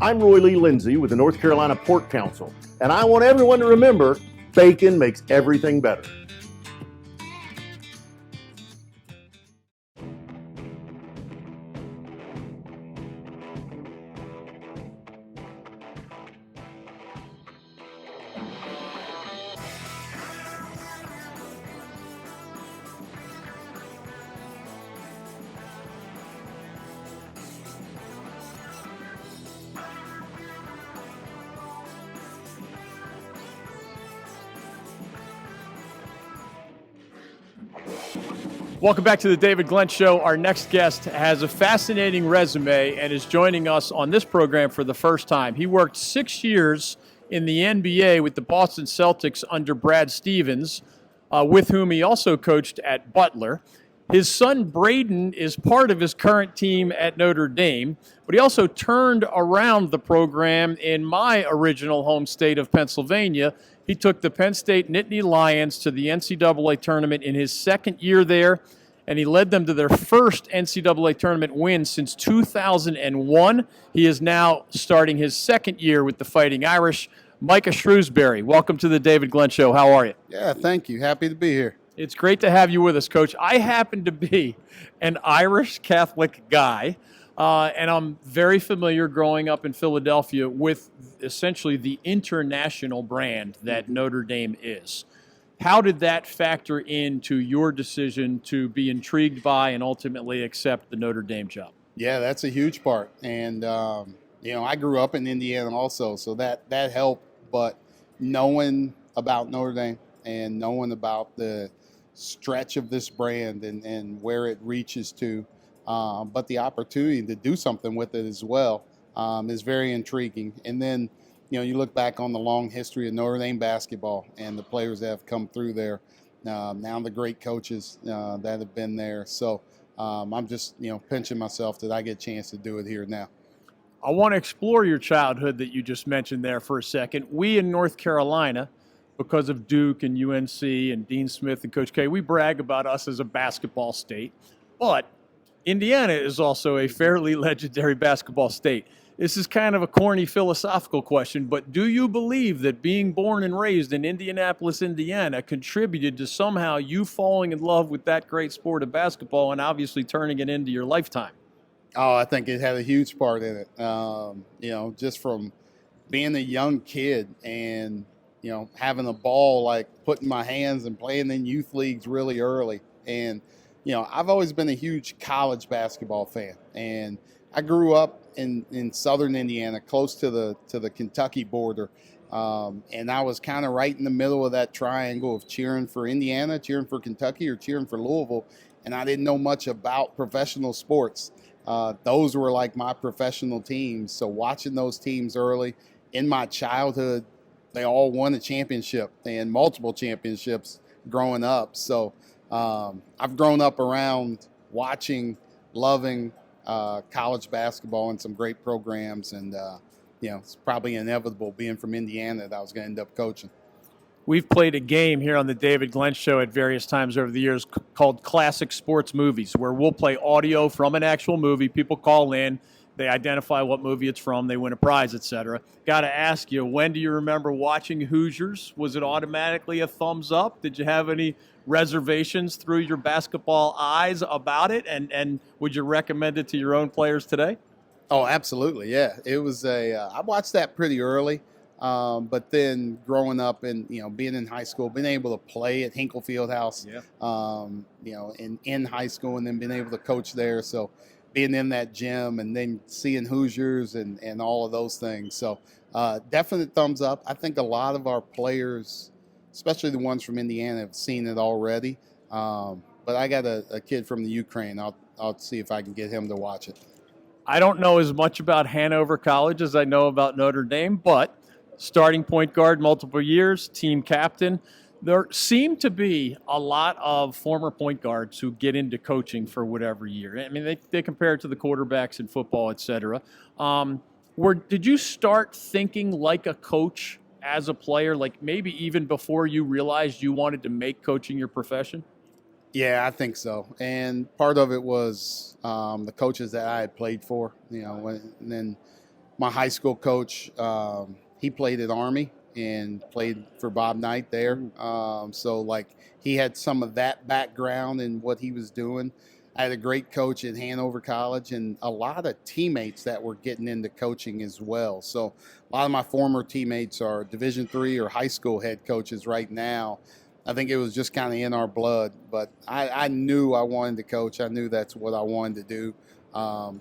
I'm Roy Lee Lindsay with the North Carolina Pork Council, and I want everyone to remember bacon makes everything better. Welcome back to the David Glenn Show. Our next guest has a fascinating resume and is joining us on this program for the first time. He worked 6 years in the NBA with the Boston Celtics under Brad Stevens, with whom he also coached at Butler. His son Braden is part of his current team at Notre Dame, but he also turned around the program in my original home state of Pennsylvania. He took the Penn State Nittany Lions to the NCAA tournament in his second year there, and he led them to their first NCAA tournament win since 2001. He is now starting his second year with the Fighting Irish. Micah Shrewsberry, welcome to the David Glenn Show. How are you? Yeah, thank you. Happy to be here. It's great to have you with us, Coach. I happen to be an Irish Catholic guy, and I'm very familiar growing up in Philadelphia with essentially the international brand that Notre Dame is. How did that factor into your decision to be intrigued by and ultimately accept the Notre Dame job? Yeah, that's a huge part. And, I grew up in Indiana also, so that helped. But knowing about Notre Dame and knowing about the stretch of this brand and where it reaches to, but the opportunity to do something with it as well is very intriguing. And then, you look back on the long history of Notre Dame basketball and the players that have come through there, now the great coaches that have been there. So I'm just, pinching myself that I get a chance to do it here now. I want to explore your childhood that you just mentioned there for a second. We in North Carolina, because of Duke and UNC and Dean Smith and Coach K, we brag about us as a basketball state. But Indiana is also a fairly legendary basketball state. This is kind of a corny philosophical question, but do you believe that being born and raised in Indianapolis, Indiana, contributed to somehow you falling in love with that great sport of basketball and obviously turning it into your lifetime? Oh, I think it had a huge part in it. Just from being a young kid and, having a ball, like putting my hands and playing in youth leagues really early. And, I've always been a huge college basketball fan. And I grew up in southern Indiana, close to the Kentucky border. And I was kind of right in the middle of that triangle of cheering for Indiana, cheering for Kentucky, or cheering for Louisville. And I didn't know much about professional sports. Those were like my professional teams. So watching those teams early in my childhood, they all won a championship and multiple championships growing up. So I've grown up around watching, loving college basketball and some great programs. And, it's probably inevitable being from Indiana that I was going to end up coaching. We've played a game here on the David Glenn Show at various times over the years called Classic Sports Movies, where we'll play audio from an actual movie. People call in, they identify what movie it's from, they win a prize, etc. Got to ask you, when do you remember watching Hoosiers? Was it automatically a thumbs up? Did you have any reservations through your basketball eyes about it? And would you recommend it to your own players today? Oh, absolutely, yeah. It was I watched that pretty early. But then growing up and, being in high school, being able to play at Hinkle Fieldhouse, in high school, and then being able to coach there. So being in that gym and then seeing Hoosiers and all of those things. So definite thumbs up. I think a lot of our players, especially the ones from Indiana, have seen it already. But I got a kid from the Ukraine. I'll see if I can get him to watch it. I don't know as much about Hanover College as I know about Notre Dame, but starting point guard multiple years, team captain. There seem to be a lot of former point guards who get into coaching for whatever year. I mean, they compare it to the quarterbacks in football, et cetera. Did you start thinking like a coach as a player, like maybe even before you realized you wanted to make coaching your profession? Yeah, I think so. And part of it was the coaches that I had played for, and then my high school coach, he played at Army and played for Bob Knight there. So like he had some of that background in what he was doing. I had a great coach at Hanover College and a lot of teammates that were getting into coaching as well. So a lot of my former teammates are Division III or high school head coaches right now. I think it was just kind of in our blood, but I knew I wanted to coach. I knew that's what I wanted to do.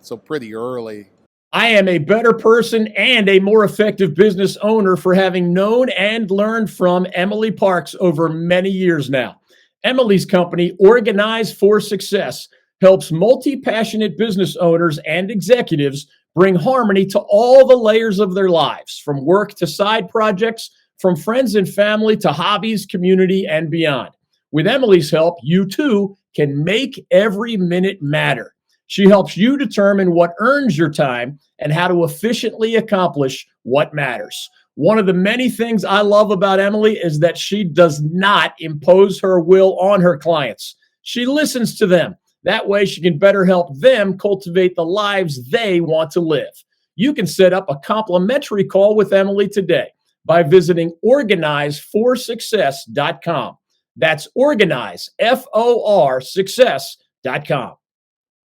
So pretty early. I am a better person and a more effective business owner for having known and learned from Emily Parks over many years now. Emily's company, Organize for Success, helps multi-passionate business owners and executives bring harmony to all the layers of their lives, from work to side projects, from friends and family to hobbies, community, and beyond. With Emily's help, you too can make every minute matter. She helps you determine what earns your time and how to efficiently accomplish what matters. One of the many things I love about Emily is that she does not impose her will on her clients. She listens to them. That way she can better help them cultivate the lives they want to live. You can set up a complimentary call with Emily today by visiting organizeforsuccess.com. That's organize, F-O-R, success.com.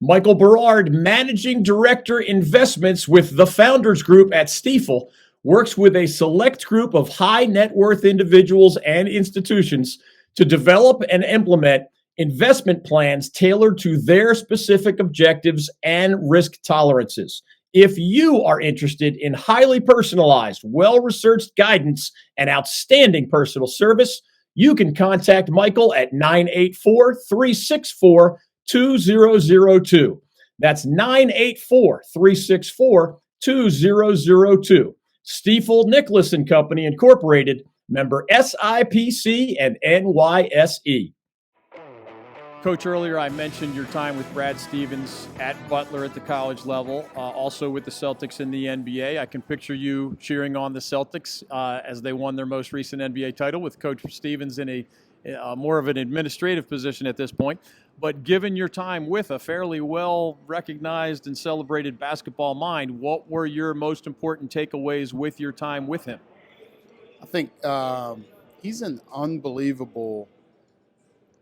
Michael Berard, Managing Director Investments with the Founders Group at Stifel, works with a select group of high net worth individuals and institutions to develop and implement investment plans tailored to their specific objectives and risk tolerances. If you are interested in highly personalized, well-researched guidance and outstanding personal service, you can contact Michael at 984-364-2002. That's 984-364-2002. Stifel Nicholas and Company Incorporated, member SIPC and NYSE. Coach, earlier I mentioned your time with Brad Stevens at Butler at the college level, also with the Celtics in the NBA. I can picture you cheering on the Celtics as they won their most recent NBA title with Coach Stevens in a more of an administrative position at this point. But given your time with a fairly well-recognized and celebrated basketball mind, what were your most important takeaways with your time with him? I think he's an unbelievable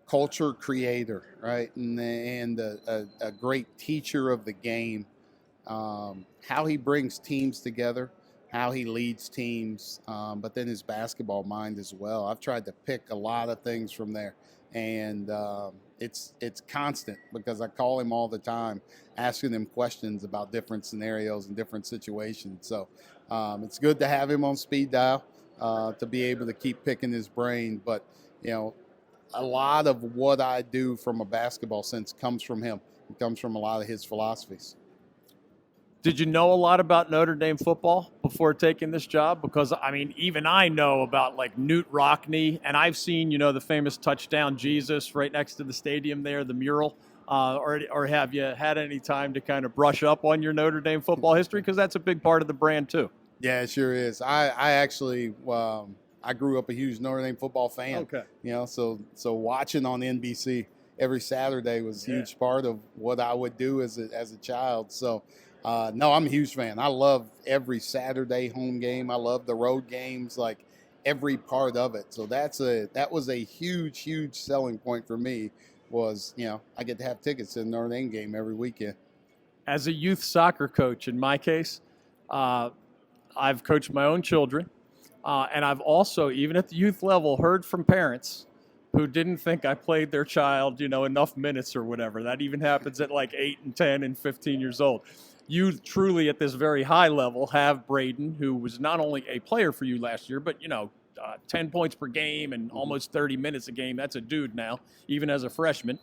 culture creator, right? And a great teacher of the game. How he brings teams together, how he leads teams, but then his basketball mind as well. I've tried to pick a lot of things from there, and it's constant because I call him all the time, asking him questions about different scenarios and different situations. So it's good to have him on speed dial to be able to keep picking his brain. But a lot of what I do from a basketball sense comes from him. It comes from a lot of his philosophies. Did you know a lot about Notre Dame football before taking this job? Because, I mean, even I know about, like, Newt Rockne, and I've seen, the famous touchdown Jesus right next to the stadium there, the mural. Or have you had any time to kind of brush up on your Notre Dame football history? Because that's a big part of the brand, too. Yeah, it sure is. I actually I grew up a huge Notre Dame football fan. Okay. So watching on NBC every Saturday was a huge part of what I would do as a child. So, no, I'm a huge fan. I love every Saturday home game. I love the road games, like every part of it. So that was a huge selling point for me was, I get to have tickets to the Notre Dame game every weekend. As a youth soccer coach, in my case, I've coached my own children. And I've also, even at the youth level, heard from parents who didn't think I played their child, enough minutes or whatever. That even happens at like 8 and 10 and 15 years old. You truly, at this very high level, have Braden, who was not only a player for you last year, but, 10 points per game and almost 30 minutes a game. That's a dude now, even as a freshman.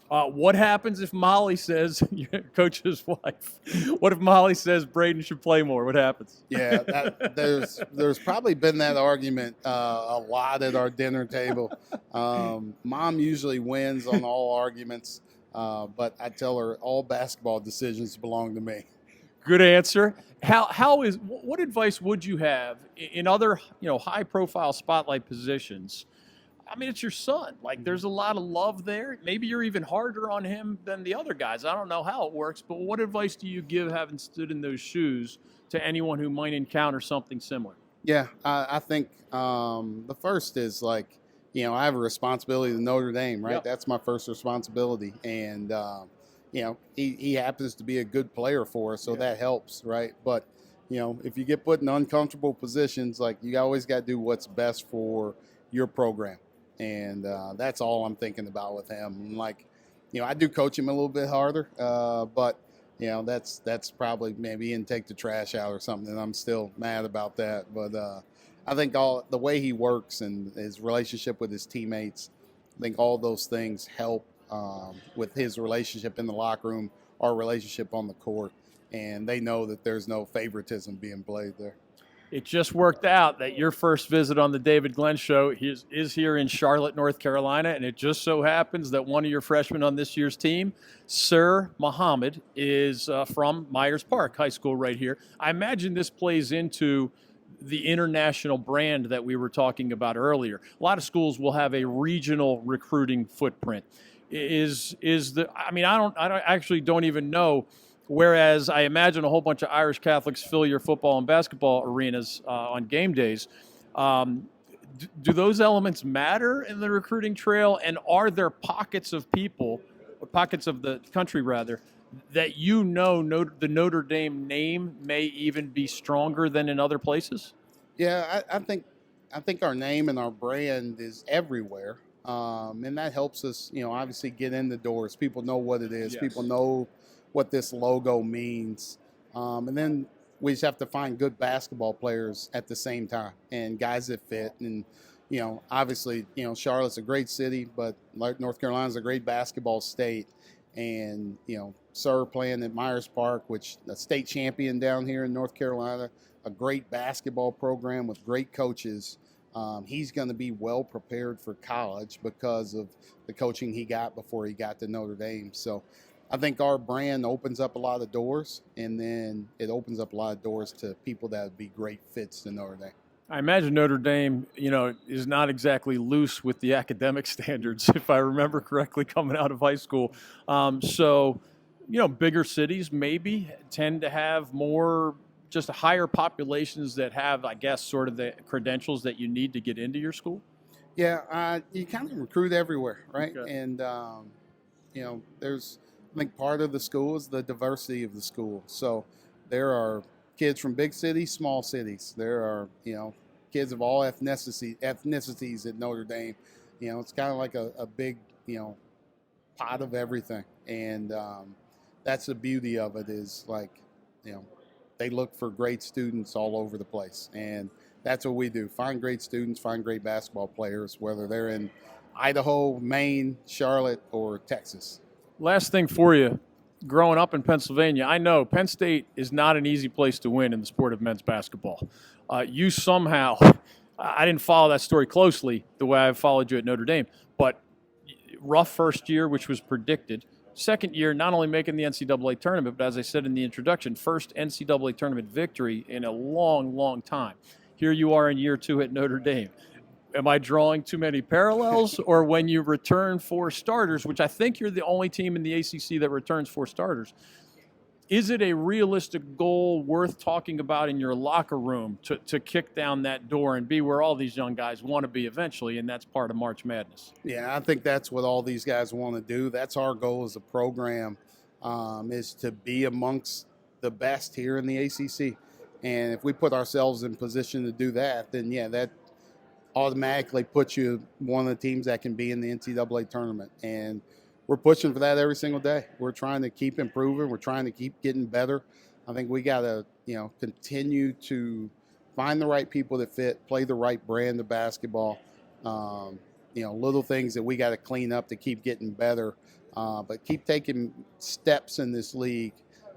What happens if Molly says, your coach's wife, what if Molly says Braden should play more? What happens? Yeah, there's probably been that argument a lot at our dinner table. Mom usually wins on all arguments, but I tell her all basketball decisions belong to me. Good answer. What advice would you have in other, high-profile spotlight positions? I mean, it's your son. Like, there's a lot of love there. Maybe you're even harder on him than the other guys. I don't know how it works, but what advice do you give, having stood in those shoes, to anyone who might encounter something similar? Yeah, I think the first is like, I have a responsibility to Notre Dame, right? Yep. That's my first responsibility. And, he happens to be a good player for us, so that helps, right? But, if you get put in uncomfortable positions, like, you always got to do what's best for your program. And that's all I'm thinking about with him. Like, I do coach him a little bit harder, but that's probably maybe he didn't take the trash out or something, and I'm still mad about that. But I think all the way he works and his relationship with his teammates, I think all those things help with his relationship in the locker room, our relationship on the court, and they know that there's no favoritism being played there. It just worked out that your first visit on the David Glenn Show is here in Charlotte, North Carolina, and it just so happens that one of your freshmen on this year's team, Sir Muhammad, is from Myers Park High School right here. I imagine this plays into the international brand that we were talking about earlier. A lot of schools will have a regional recruiting footprint. I actually don't even know. Whereas I imagine a whole bunch of Irish Catholics fill your football and basketball arenas on game days. Do those elements matter in the recruiting trail? And are there pockets of people, or pockets of the country rather, that the Notre Dame name may even be stronger than in other places? Yeah, I think our name and our brand is everywhere, and that helps us, obviously get in the doors. People know what it is. Yes. People know what this logo means, and then we just have to find good basketball players at the same time and guys that fit. And obviously, Charlotte's a great city, but North Carolina's a great basketball state. And Sir playing at Myers Park, which a state champion down here in North Carolina, a great basketball program with great coaches. He's going to be well prepared for college because of the coaching he got before he got to Notre Dame. So I think our brand opens up a lot of doors, and then it opens up a lot of doors to people that would be great fits to Notre Dame. I imagine Notre Dame, is not exactly loose with the academic standards, if I remember correctly, coming out of high school. So, bigger cities maybe tend to have more, just higher populations that have, I guess, sort of the credentials that you need to get into your school. Yeah, you kind of recruit everywhere, right? Okay. And, I think part of the school is the diversity of the school. So there are kids from big cities, small cities. There are, kids of all ethnicities at Notre Dame. It's kind of like a big, pot of everything. And that's the beauty of it, is like, they look for great students all over the place. And that's what we do. Find great students, find great basketball players, whether they're in Idaho, Maine, Charlotte, or Texas. Last thing for you, growing up in Pennsylvania, I know Penn State is not an easy place to win in the sport of men's basketball. You somehow, I didn't follow that story closely the way I followed you at Notre Dame, but rough first year, which was predicted. Second year, not only making the NCAA tournament, but as I said in the introduction, first NCAA tournament victory in a long, long time. Here you are in year two at Notre Dame. Am I drawing too many parallels? Or when you return 4 starters, which I think you're the only team in the ACC that returns 4 starters, is it a realistic goal worth talking about in your locker room to kick down that door and be where all these young guys want to be eventually, and that's part of March Madness? Yeah, I think that's what all these guys want to do. That's our goal as a program, is to be amongst the best here in the ACC. And if we put ourselves in position to do that, then, that automatically puts you one of the teams that can be in the NCAA tournament. And we're pushing for that every single day. We're trying to keep improving. We're trying to keep getting better. I think we got to, continue to find the right people that fit, play the right brand of basketball. Little things that we got to clean up to keep getting better, but keep taking steps in this league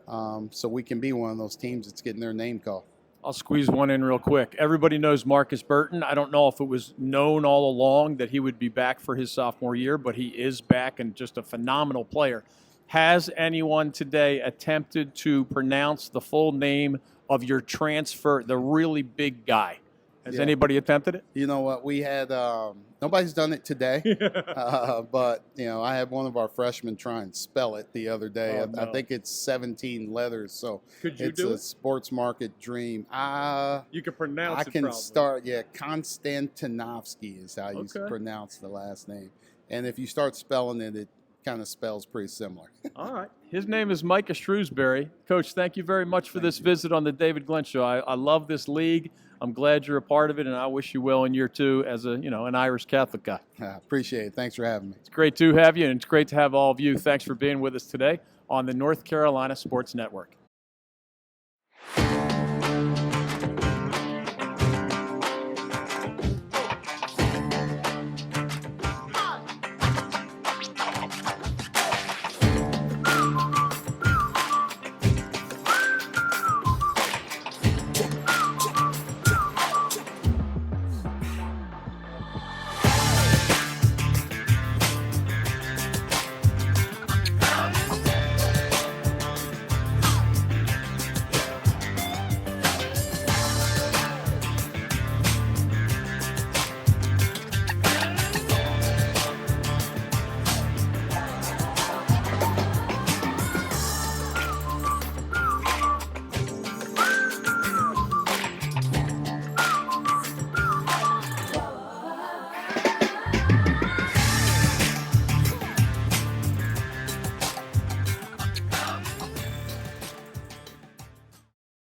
so we can be one of those teams that's getting their name called. I'll squeeze one in real quick. Everybody knows Marcus Burton. I don't know if it was known all along that he would be back for his sophomore year, but he is back and just a phenomenal player. Has anyone today attempted to pronounce the full name of your transfer, the really big guy? Has Yeah. anybody attempted it? You know what? We had nobody's done it today, but I had one of our freshmen try and spell it the other day. Oh, no. I think it's 17 letters, so Could you it's do a it? sports market dream. You can pronounce I it can probably. start. Yeah, Konstantinovsky is how you Okay. pronounce the last name, and if you start spelling it, it kind of spells pretty similar. All right. His name is Micah Shrewsberry. Coach, thank you very much for this visit on the David Glenn Show. I love this league. I'm glad you're a part of it, and I wish you well in year 2 as an Irish Catholic guy. Appreciate it. Thanks for having me. It's great to have you, and it's great to have all of you. Thanks for being with us today on the North Carolina Sports Network.